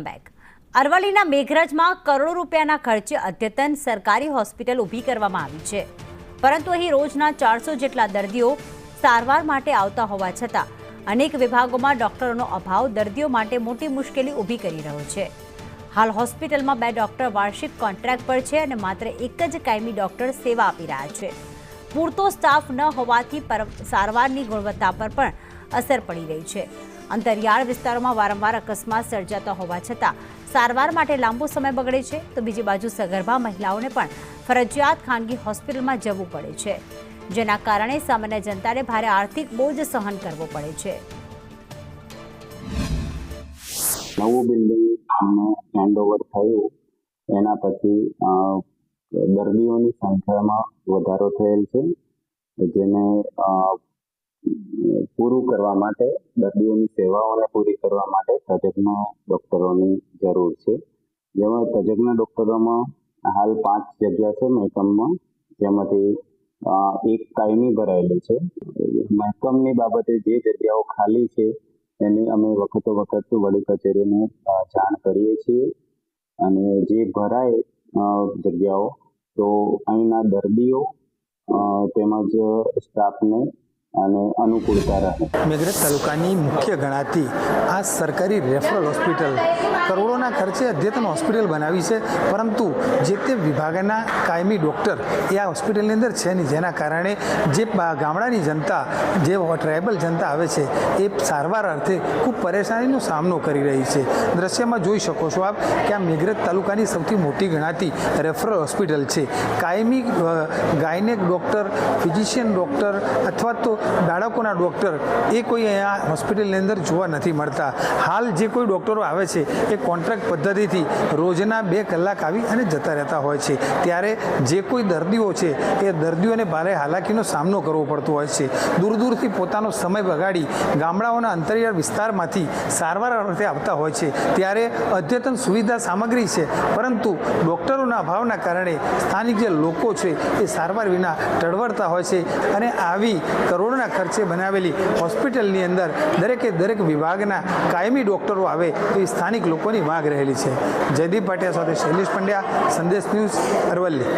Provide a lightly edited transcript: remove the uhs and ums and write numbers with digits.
Welcome back. અરવલ્લીના મેઘરજમાં કરોડો રૂપિયાના ખર્ચે અદ્યતન સરકારી હોસ્પિટલ ઊભી કરવામાં આવી છે, પરંતુ અહીં રોજના 400 જેટલા દર્દીઓ સારવાર માટે આવતા હોવા છતાં અનેક વિભાગોમાં ડોક્ટરોનો અભાવ દર્દીઓ માટે મોટી મુશ્કેલી ઊભી કરી રહ્યો છે। હાલ હોસ્પિટલમાં 2 ડોક્ટર વાર્ષિક કોન્ટ્રાક્ટ પર છે અને માત્ર એક જ કાયમી ડોક્ટર સેવા આપી રહ્યા છે। પૂરતો સ્ટાફ ન હોવાથી સારવારની ગુણવત્તા પર પણ અસર પડી રહી છે। અંતરિયાળ વિસ્તારોમાં વારંવાર અકસ્માત સર્જાતા હોવા છતાં સારવાર માટે લાંબો સમય બગડે છે, તો બીજી બાજુ સગર્ભા મહિલાઓને પણ ફરજિયાત ખાનગી હોસ્પિટલમાં જવું પડે છે, જેના કારણે સામાન્ય જનતાને ભારે આર્થિક બોજ સહન કરવો પડે છે। નવું બિલ્ડિંગ હેન્ડઓવર થયું એના પછી દર્દીઓની સંખ્યામાં વધારો થયેલ છે, જેને પૂરું કરવા માટે દર્દીઓની સેવાઓને પૂરી કરવા માટે તજજ્ઞ ડોક્ટરોની જરૂર છે। જેમાં તજજ્ઞ ડોક્ટરોમાં હાલ 5 જગ્યા છે મહેકમમાં, જેમાંથી એક કાયમી ભરાયેલી છે। મહેકમની બાબતે જે જગ્યાઓ ખાલી છે એની અમે વખતો વખત વડી કચેરીને જાણ કરીએ છીએ, અને જે ભરાય જગ્યાઓ તો અહીંના દર્દીઓ તેમજ સ્ટાફને અને અનુકૂળતા રહે। મેઘરજ તાલુકાની મુખ્ય ગણાતી આ સરકારી રેફરલ હોસ્પિટલ કરોડોના ખર્ચે અદ્યતન હોસ્પિટલ બનાવી છે, પરંતુ જે તે વિભાગના કાયમી ડૉક્ટર એ આ હોસ્પિટલની અંદર છે નહીં, જેના કારણે જે ગામડાની જનતા, જે ટ્રાઇબલ જનતા આવે છે એ સારવાર અર્થે ખૂબ પરેશાનીનો સામનો કરી રહી છે। દ્રશ્યમાં જોઈ શકો છો આપ કે આ મેઘરજ તાલુકાની સૌથી મોટી ગણાતી રેફરલ હોસ્પિટલ છે। કાયમી ગાયનેક ડૉક્ટર, ફિઝિશિયન ડૉક્ટર અથવા તો બાળકોના ડૉક્ટર એ કોઈ અહીંયા હોસ્પિટલની અંદર જોવા નથી મળતા। હાલ જે કોઈ ડૉક્ટરો આવે છે એ કોન્ટ્રાક્ટ પદ્ધતિથી રોજના 2 કલાક આવી અને જતા રહેતા હોય છે, ત્યારે જે કોઈ દર્દીઓ છે એ દર્દીઓને ભારે હાલાકીનો સામનો કરવો પડતો હોય છે। દૂર દૂરથી પોતાનો સમય બગાડી ગામડાઓના અંતરિયાળ વિસ્તારમાંથી સારવાર અર્થે આવતા હોય છે, ત્યારે અદ્યતન સુવિધા સામગ્રી છે, પરંતુ ડૉક્ટરોના અભાવના કારણે સ્થાનિક જે લોકો છે એ સારવાર વિના ટળવળતા હોય છે, અને આવી કરોડોના ખર્ચે બનાવેલી હોસ્પિટલની અંદર દરેક વિભાગના કાયમી ડૉક્ટરો આવે એવી સ્થાનિક લોકોની માંગ રહેલી છે। જયદીપ ભાટિયા સાથે શૈલેષ પંડ્યા, સંદેશ ન્યૂઝ, અરવલ્લી।